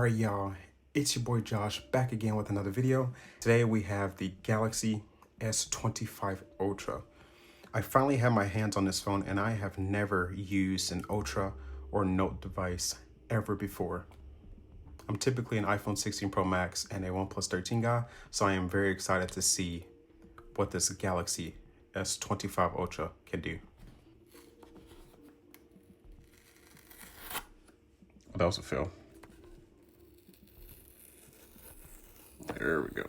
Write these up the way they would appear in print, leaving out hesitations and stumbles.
Alright y'all, it's your boy Josh back again with another video. Today we have the Galaxy S25 Ultra. I finally have my hands on this phone and I have never used an Ultra or Note device ever before. I'm typically an iPhone 16 Pro Max and a OnePlus 13 guy, so I am very excited to see what this Galaxy S25 Ultra can do. That was a fail. There we go.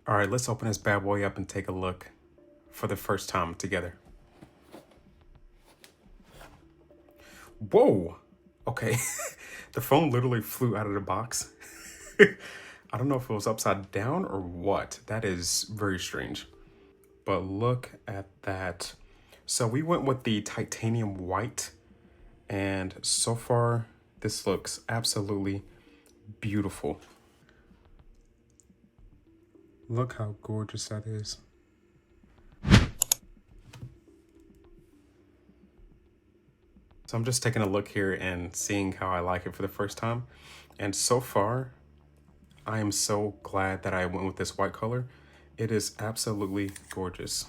All right, let's open this bad boy up and take a look for the first time together. Whoa, okay. The phone literally flew out of the box. I don't know if it was upside down or what. That is very strange. But look at that. So we went with the titanium white, and so far this looks absolutely beautiful. Look how gorgeous that is. So I'm just taking a look here and seeing how I like it for the first time. And so far, I am so glad that I went with this white color. It is absolutely gorgeous.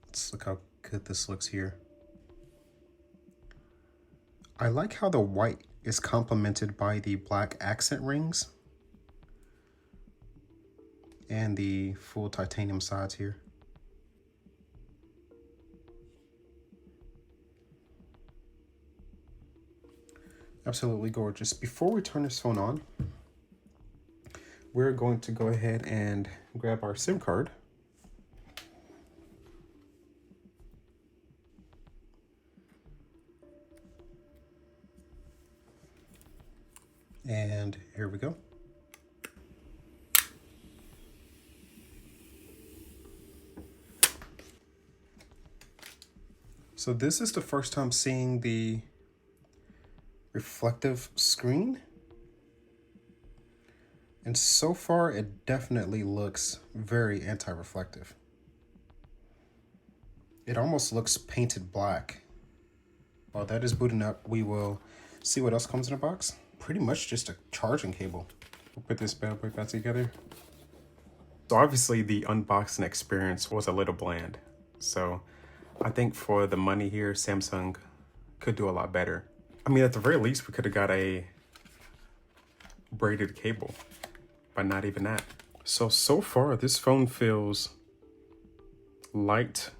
Let's look how good this looks here. I like how the white is complemented by the black accent rings and the full titanium sides here. Absolutely gorgeous. Before we turn this phone on, we're going to go ahead and grab our SIM card. And here we go. So this is the first time seeing the reflective screen. And so far, it definitely looks very anti-reflective. It almost looks painted black. While that is booting up, we will see what else comes in the box. Pretty much just a charging cable. We'll put this bad boy back together. So obviously the unboxing experience was a little bland. So I think for the money here, Samsung could do a lot better. I mean, at the very least, we could have got a braided cable, but not even that. So far, this phone feels light,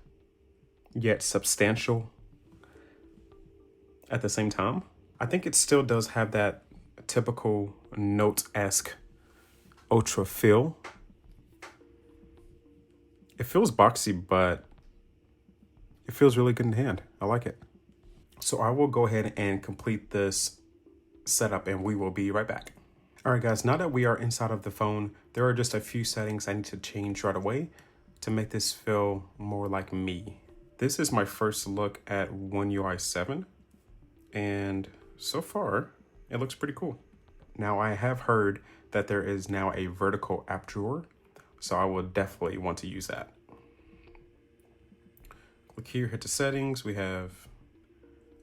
yet substantial at the same time. I think it still does have that typical Note-esque Ultra feel. It feels boxy, but it feels really good in hand. I like it. So I will go ahead and complete this setup and we will be right back. All right, guys, now that we are inside of the phone, there are just a few settings I need to change right away to make this feel more like me. This is my first look at One UI 7, and so far, it looks pretty cool. Now, I have heard that there is now a vertical app drawer, so I will definitely want to use that. Click here, hit the settings. We have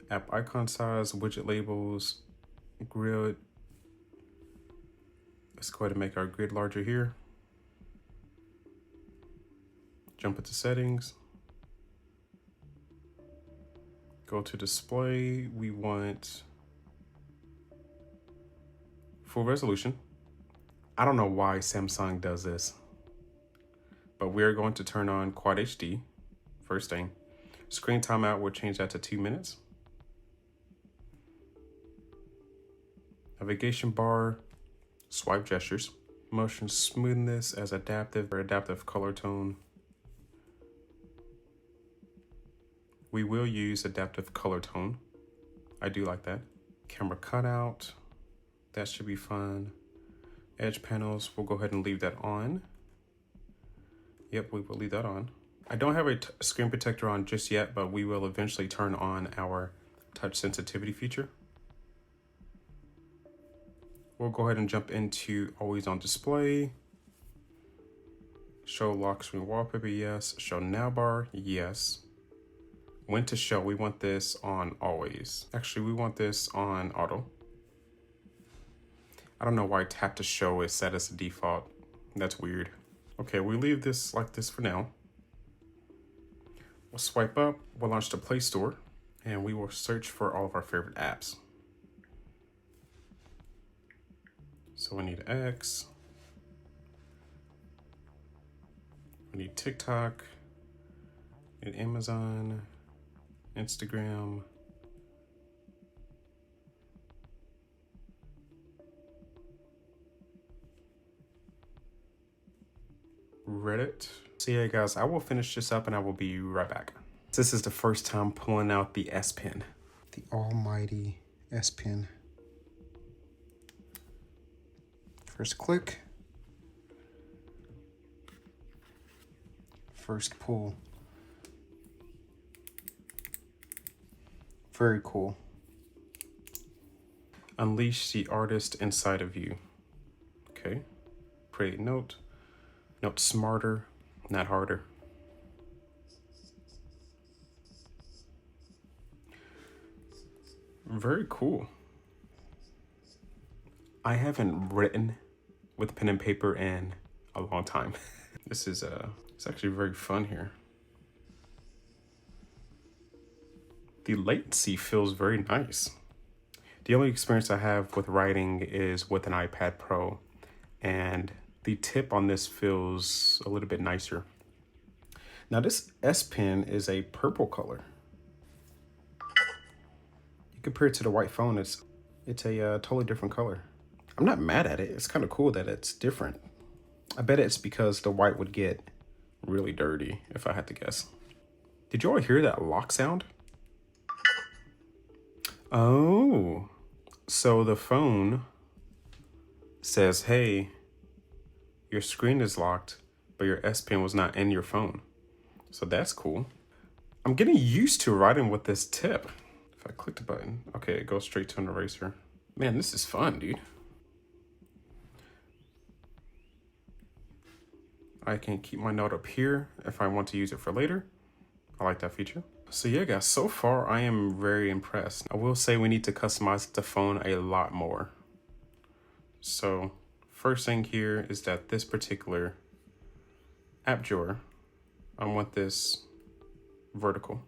app icon size, widget labels, grid. Let's go ahead and make our grid larger here. Jump into settings. Go to display. We want full resolution. I don't know why Samsung does this, but we're going to turn on Quad HD first thing. Screen timeout, we'll change that to 2 minutes. Navigation bar, swipe gestures. Motion smoothness as adaptive or adaptive color tone. We will use adaptive color tone. I do like that. Camera cutout, that should be fun. Edge panels, we'll go ahead and leave that on. Yep, we will leave that on. I don't have a screen protector on just yet, but we will eventually turn on our touch sensitivity feature. We'll go ahead and jump into always on display. Show lock screen wallpaper, yes. Show nav bar, yes. When to show, we want this on always. Actually, we want this on auto. I don't know why tap to show is set as a default. That's weird. Okay, we leave this like this for now. We'll swipe up, we'll launch the Play Store, and we will search for all of our favorite apps. So we need X, we need TikTok, we need Amazon, Instagram, Reddit. So yeah, guys, I will finish this up and I will be right back. This is the first time pulling out the S Pen. The almighty S Pen. First click. First pull. Very cool. Unleash the artist inside of you. Okay. Create note. Note smarter, not harder. Very cool. I haven't written with pen and paper in a long time. This is it's actually very fun here. The latency feels very nice. The only experience I have with writing is with an iPad Pro, and the tip on this feels a little bit nicer. Now this S Pen is a purple color. You compare it to the white phone, it's a totally different color. I'm not mad at it. It's kind of cool that it's different. I bet it's because the white would get really dirty if I had to guess. Did you all hear that lock sound? Oh, so the phone says, hey, your screen is locked, but your S Pen was not in your phone. So that's cool. I'm getting used to writing with this tip. If I click the button, okay, it goes straight to an eraser. Man, this is fun, dude. I can keep my note up here if I want to use it for later. I like that feature. So yeah, guys, so far I am very impressed. I will say we need to customize the phone a lot more. So first thing here is that this particular app drawer, I want this vertical.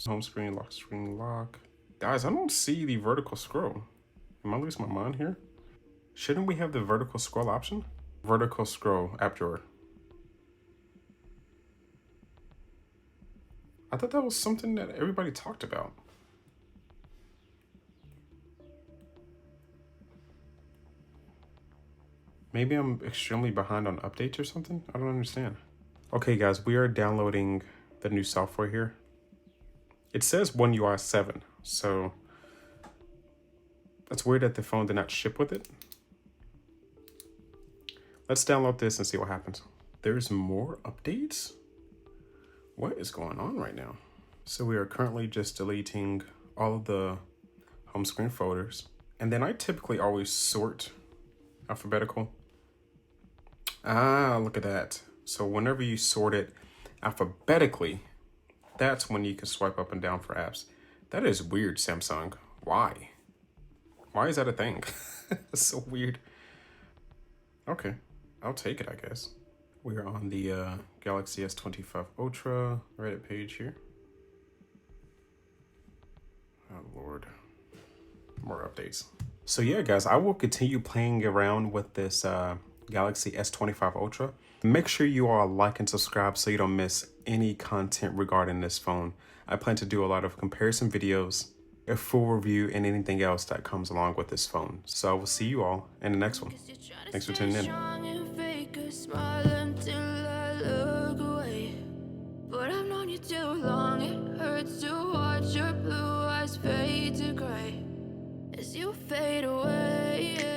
Home screen, lock screen, lock. Guys, I don't see the vertical scroll. Am I losing my mind here? Shouldn't we have the vertical scroll option? Vertical scroll, app drawer. I thought that was something that everybody talked about. Maybe I'm extremely behind on updates or something? I don't understand. Okay, guys, we are downloading the new software here. It says One UI 7, so that's weird that the phone did not ship with it. Let's download this and see what happens. There's more updates? What is going on right now? So we are currently just deleting all of the home screen folders. And then I typically always sort alphabetical. Ah, look at that. So whenever you sort it alphabetically, that's when you can swipe up and down for apps. That is weird, Samsung. Why? Why is that a thing? That's so weird. Okay, I'll take it, I guess. We are on the Galaxy S25 Ultra Reddit page here. Oh, Lord. More updates. So yeah, guys, I will continue playing around with this Galaxy S25 Ultra. Make sure you all like and subscribe so you don't miss any content regarding this phone. I plan to do a lot of comparison videos, a full review, and anything else that comes along with this phone. So I will see you all in the next one. Thanks for tuning in. Smile until I look away, but I've known you too long. It hurts to watch your blue eyes fade to gray as you fade away.